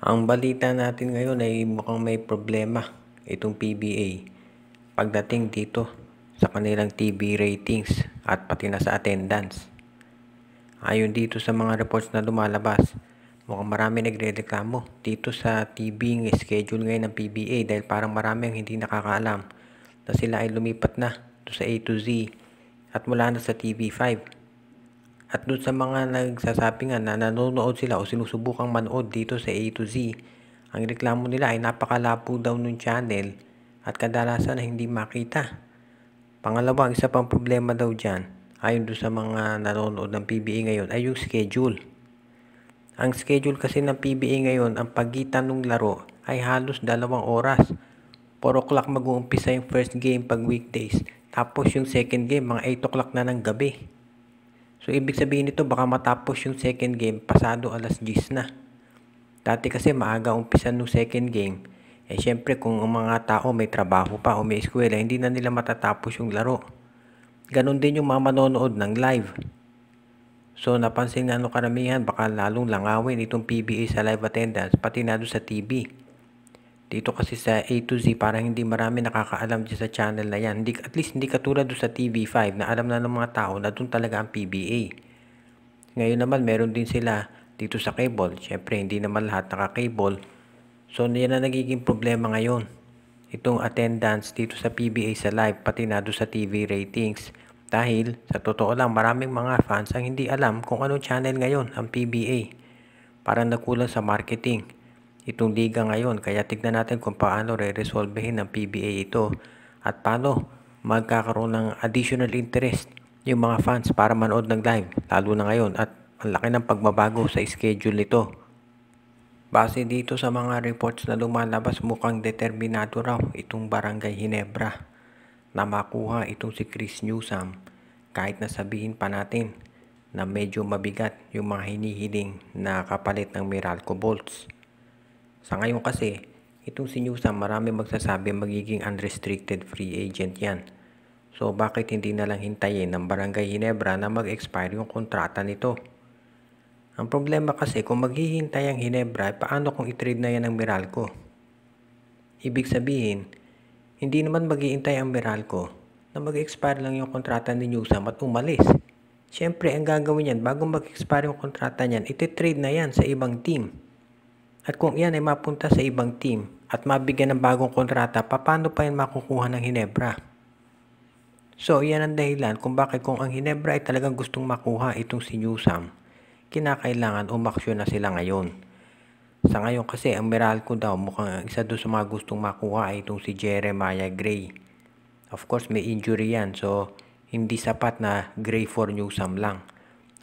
Ang balita natin ngayon ay mukhang may problema itong PBA pagdating dito sa kanilang TV ratings at pati na sa attendance. Ayon dito sa mga reports na lumalabas, mukhang marami nagrereklamo dito sa TV schedule ngayon ng PBA dahil parang marami ang hindi nakakaalam na sila ay lumipat na sa A to Z at mula na sa TV5. At doon sa mga nagsasabi nga na nanonood sila o sinusubukang manood dito sa A to Z, ang reklamo nila ay napakalabo daw ng channel at kadalasan na hindi makita. Pangalawa, ang isa pang problema daw dyan, ayon doon sa mga nanonood ng PBA ngayon, ay yung schedule. Ang schedule kasi ng PBA ngayon, ang pagitan ng laro ay halos 2 oras. 4 o'clock mag-uumpisa yung first game pag weekdays, tapos yung second game mga 8 o'clock na ng gabi. So, ibig sabihin nito, baka matapos yung second game, pasado 10:00 na. Dati kasi maaga umpisa ng second game. Syempre, kung ang mga tao may trabaho pa o may eskwela, hindi na nila matatapos yung laro. Ganon din yung mga manonood ng live. So, napansin nga karamihan, baka lalong langawin itong PBA sa live attendance, pati na doon sa TV. Dito kasi sa A to Z, parang hindi marami nakakaalam dyan sa channel na yan. At least hindi katulad doon sa TV5 na alam na ng mga tao na doon talaga ang PBA. Ngayon naman, meron din sila dito sa cable. Siyempre, hindi naman lahat naka-cable. So, yan na nagiging problema ngayon. Itong attendance dito sa PBA sa live, pati na doon sa TV ratings. Dahil, sa totoo lang, maraming mga fans ang hindi alam kung anong channel ngayon ang PBA. Parang nakulang sa marketing itong liga ngayon, kaya tignan natin kung paano re-resolvehin ng PBA ito at paano magkakaroon ng additional interest yung mga fans para manood ng live, lalo na ngayon, at ang laki ng pagbabago sa schedule nito. Base dito sa mga reports na lumalabas, mukhang determinado raw itong Barangay Ginebra na makuha itong si Chris Newsome, kahit na sabihin pa natin na medyo mabigat yung mga hinihiling na kapalit ng Meralco Bolts. Sa ngayon kasi, itong si Newsome, marami magsasabi magiging unrestricted free agent yan. So, bakit hindi na lang hintayin ng Barangay Ginebra na mag-expire yung kontrata nito? Ang problema kasi, kung maghihintay ang Ginebra, paano kung i-trade na yan ng Meralco? Ibig sabihin, hindi naman maghihintay ang Meralco na mag-expire lang yung kontrata ni Newsome at umalis. Siyempre, ang gagawin yan, bago mag-expire yung kontrata niyan, iti-trade na yan sa ibang team. At kung yan ay mapunta sa ibang team at mabigyan ng bagong kontrata, paano pa yan makukuha ng Ginebra? So, yan ang dahilan kung bakit kung ang Ginebra ay talagang gustong makuha itong si Newsome, kinakailangan umaksyon na sila ngayon. Sa ngayon kasi, ang Meralco daw, mukhang isa doon sa mga gustong makuha ay itong si Jeremiah Gray. Of course, may injury yan, so hindi sapat na Gray for Newsome lang.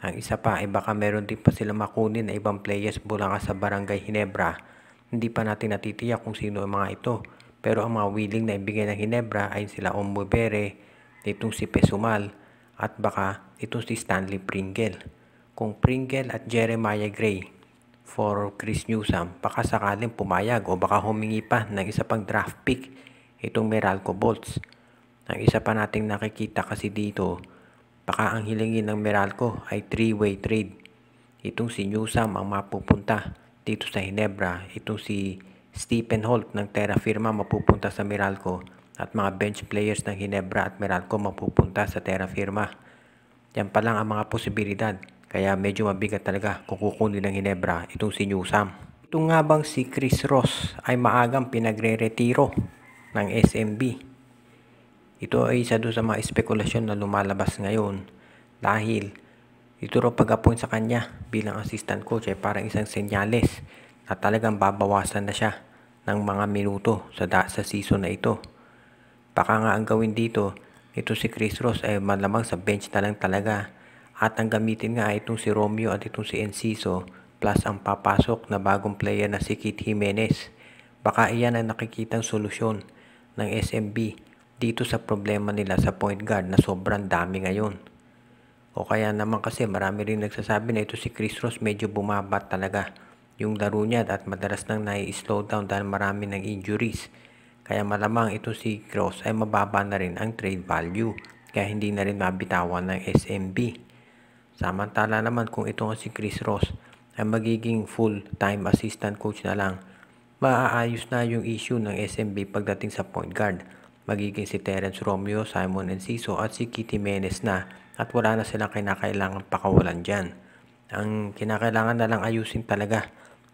Ang isa pa ay baka meron din pa sila makunin na ibang players mula nga sa Barangay Ginebra. Hindi pa natin natitiyak kung sino ang mga ito. Pero ang mga willing na ibigay ng Ginebra ay sila Omubere, itong si Pesumal, at baka itong si Stanley Pringle. Kung Pringle at Jeremiah Gray for Chris Newsome, baka sakaling pumayag o baka humingi pa ng isa pang draft pick itong Meralco Bolts. Ang isa pa nating nakikita kasi dito, baka ang hilingin ng Meralco ay 3-way trade. Itong si Newsome ang mapupunta dito sa Ginebra. Itong si Stephen Holt ng Terra Firma mapupunta sa Meralco. At mga bench players ng Ginebra at Meralco mapupunta sa Terra Firma. Yan pa lang ang mga posibilidad. Kaya medyo mabigat talaga kung kukunin ng Ginebra itong si Newsome. Ito nga bang si Chris Ross ay maagang pinagre-retiro ng SMB? Ito ay isa doon sa mga espekulasyon na lumalabas ngayon dahil ito raw pag-appoint sa kanya bilang assistant coach ay parang isang senyales na talagang babawasan na siya ng mga minuto sa season na ito. Baka nga ang gawin dito, ito si Chris Ross ay malamang sa bench na lang talaga at ang gamitin nga ay itong si Romeo at itong si Enciso plus ang papasok na bagong player na si Kit Jimenez. Baka iyan ang nakikitang solusyon ng SMB dito sa problema nila sa point guard na sobrang dami ngayon. O kaya naman kasi marami rin nagsasabi na ito si Chris Ross medyo bumabat talaga yung laro niya at madalas nang nai-slow down dahil marami ng injuries. Kaya malamang ito si Ross ay mababa na rin ang trade value kaya hindi na rin mabitawan ng SMB. Samantala naman kung ito nga si Chris Ross ay magiging full-time assistant coach na lang, maaayos na yung issue ng SMB pagdating sa point guard. Magiging si Terence Romeo, Simon Enciso at si Kitty Menes na at wala na silang kinakailangan pakawalan dyan. Ang kinakailangan na lang ayusin talaga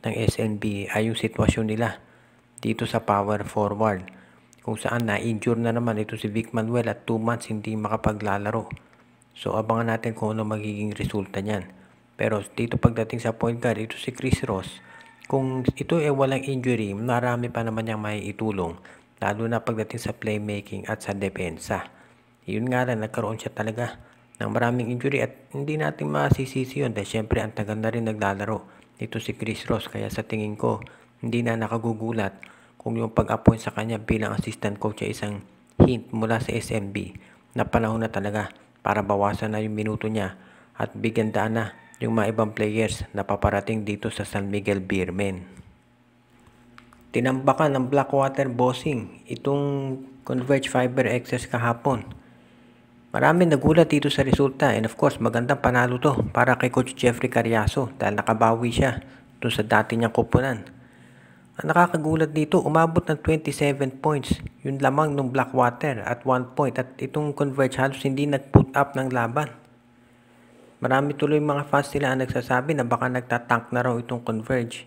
ng SNB ay yung sitwasyon nila dito sa power forward, kung saan na-injure na naman ito si Vic Manuel at 2 months hindi makapaglalaro. So abangan natin kung ano magiging resulta niyan. Pero dito pagdating sa point guard, ito si Chris Ross, kung ito ay walang injury, marami pa naman niyang may itulong, lalo na pagdating sa playmaking at sa depensa. Yun nga lang, nagkaroon siya talaga ng maraming injury at hindi natin masisisi yun dahil syempre ang tagal na rin naglalaro ito si Chris Ross. Kaya sa tingin ko, hindi na nakagugulat kung yung pag-appoint sa kanya bilang assistant coach ay isang hint mula sa SMB na panahon na talaga para bawasan na yung minuto niya at bigyan daan na yung mga ibang players na paparating dito sa San Miguel Beermen. Tinambakan ng Blackwater Bossing itong Converge Fiber XS kahapon. Marami nagulat dito sa resulta and of course magandang panalo to para kay Coach Jeffrey Cariaso dahil nakabawi siya dun sa dati niyang kupunan. Ang nakakagulat dito, umabot ng 27 points yung lamang ng Blackwater at 1 point at itong Converge halos hindi nag-put up ng laban. Marami tuloy mga fans nila ang nagsasabi na baka nagtatank na raw itong Converge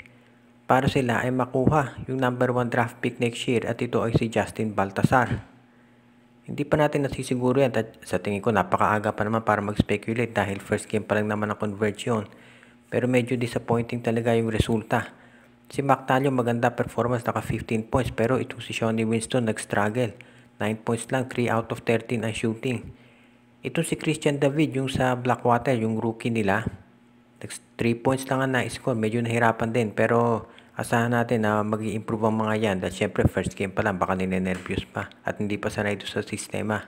para sila ay makuha yung number 1 draft pick next year at ito ay si Justin Baltasar. Hindi pa natin nasisiguro yan at sa tingin ko napakaaga pa naman para mag-speculate dahil first game pa lang naman ang Converge yun. Pero medyo disappointing talaga yung resulta. Si Mac Talio maganda performance, naka 15 points pero itong si Shawnee Winston nag-struggle. 9 points lang, 3 out of 13 ang shooting. Itong si Christian David, yung sa Blackwater, yung rookie nila, 3 points lang ang na-score. Medyo nahirapan din pero asahan natin na mag-i-improve ang mga yan. Dahil syempre first game pa lang, baka ninenervyos pa at hindi pa sanay ito sa sistema.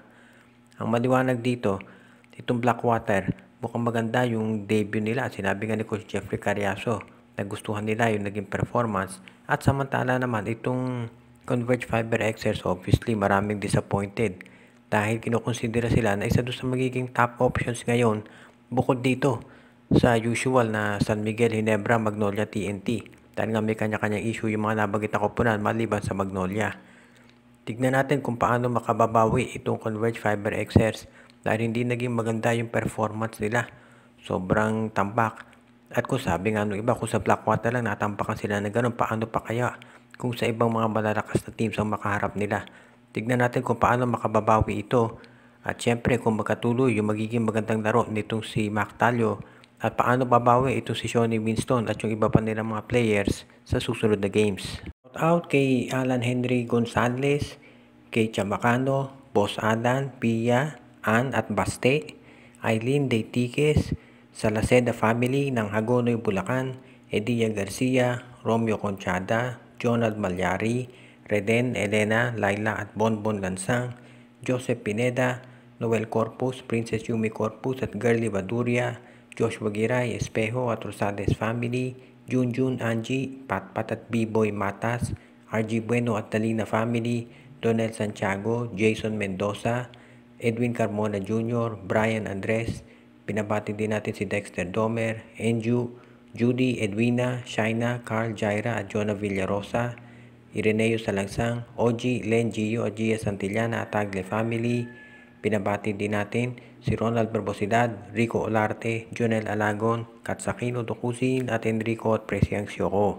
Ang maliwanag dito, itong Blackwater, mukhang maganda yung debut nila. Sinabi nga ni Coach Jeffrey Cariaso, nagustuhan nila yung naging performance. At samantala naman, itong Converge Fiber XS, obviously maraming disappointed dahil kinukonsidera sila na isa doon sa magiging top options ngayon bukod dito sa usual na San Miguel, Ginebra, Magnolia, TNT. Dahil nga may kanya-kanyang issue yung mga nabanggit na koponan maliban sa Magnolia. Tignan natin kung paano makababawi itong Converge Fiber XS dahil hindi naging maganda yung performance nila. Sobrang tambak. At kung sabi nga nung iba, kung sa Blackwater lang natampakan sila na gano'n, paano pa kaya kung sa ibang mga malalakas na teams ang makaharap nila? Tignan natin kung paano makababawi ito. At syempre kung magkatuloy yung magiging magandang laro nitong si Mac Talio at paano babawi itong si Shawnee Winston at yung iba pa nilang mga players sa susunod na games. Shout out kay Alan Henry Gonzalez, kay Chamacano, Boss Adan, Pia, Ann at Baste, Eileen Deitiques, Salaceda family ng Hagonoy, Bulacan, Edia Garcia, Romeo Conchada, Jonald Malyari, Reden, Elena, Laila at Bonbon Lansang, Joseph Pineda, Noel Corpus, Princess Yumi Corpus at Girly Baduria, Joshua Giray, Espejo at Rosales family, Junjun, Angie, Patpat at B-Boy Matas, RG Bueno at Dalina family, Donel Santiago, Jason Mendoza, Edwin Carmona Jr., Brian Andres. Pinabati din natin si Dexter Domer, Enju, Judy, Edwina, Shaina, Carl Jaira at Jonah Villarosa, Ireneo Salangsang, OG, Len Gio at Gia Santillana at Tagle family. Pinabati din natin si Ronald Barbosidad, Rico Olarte, Jonel Alagon, Katsakino Dokusin at Enrico at Presiang Sioko.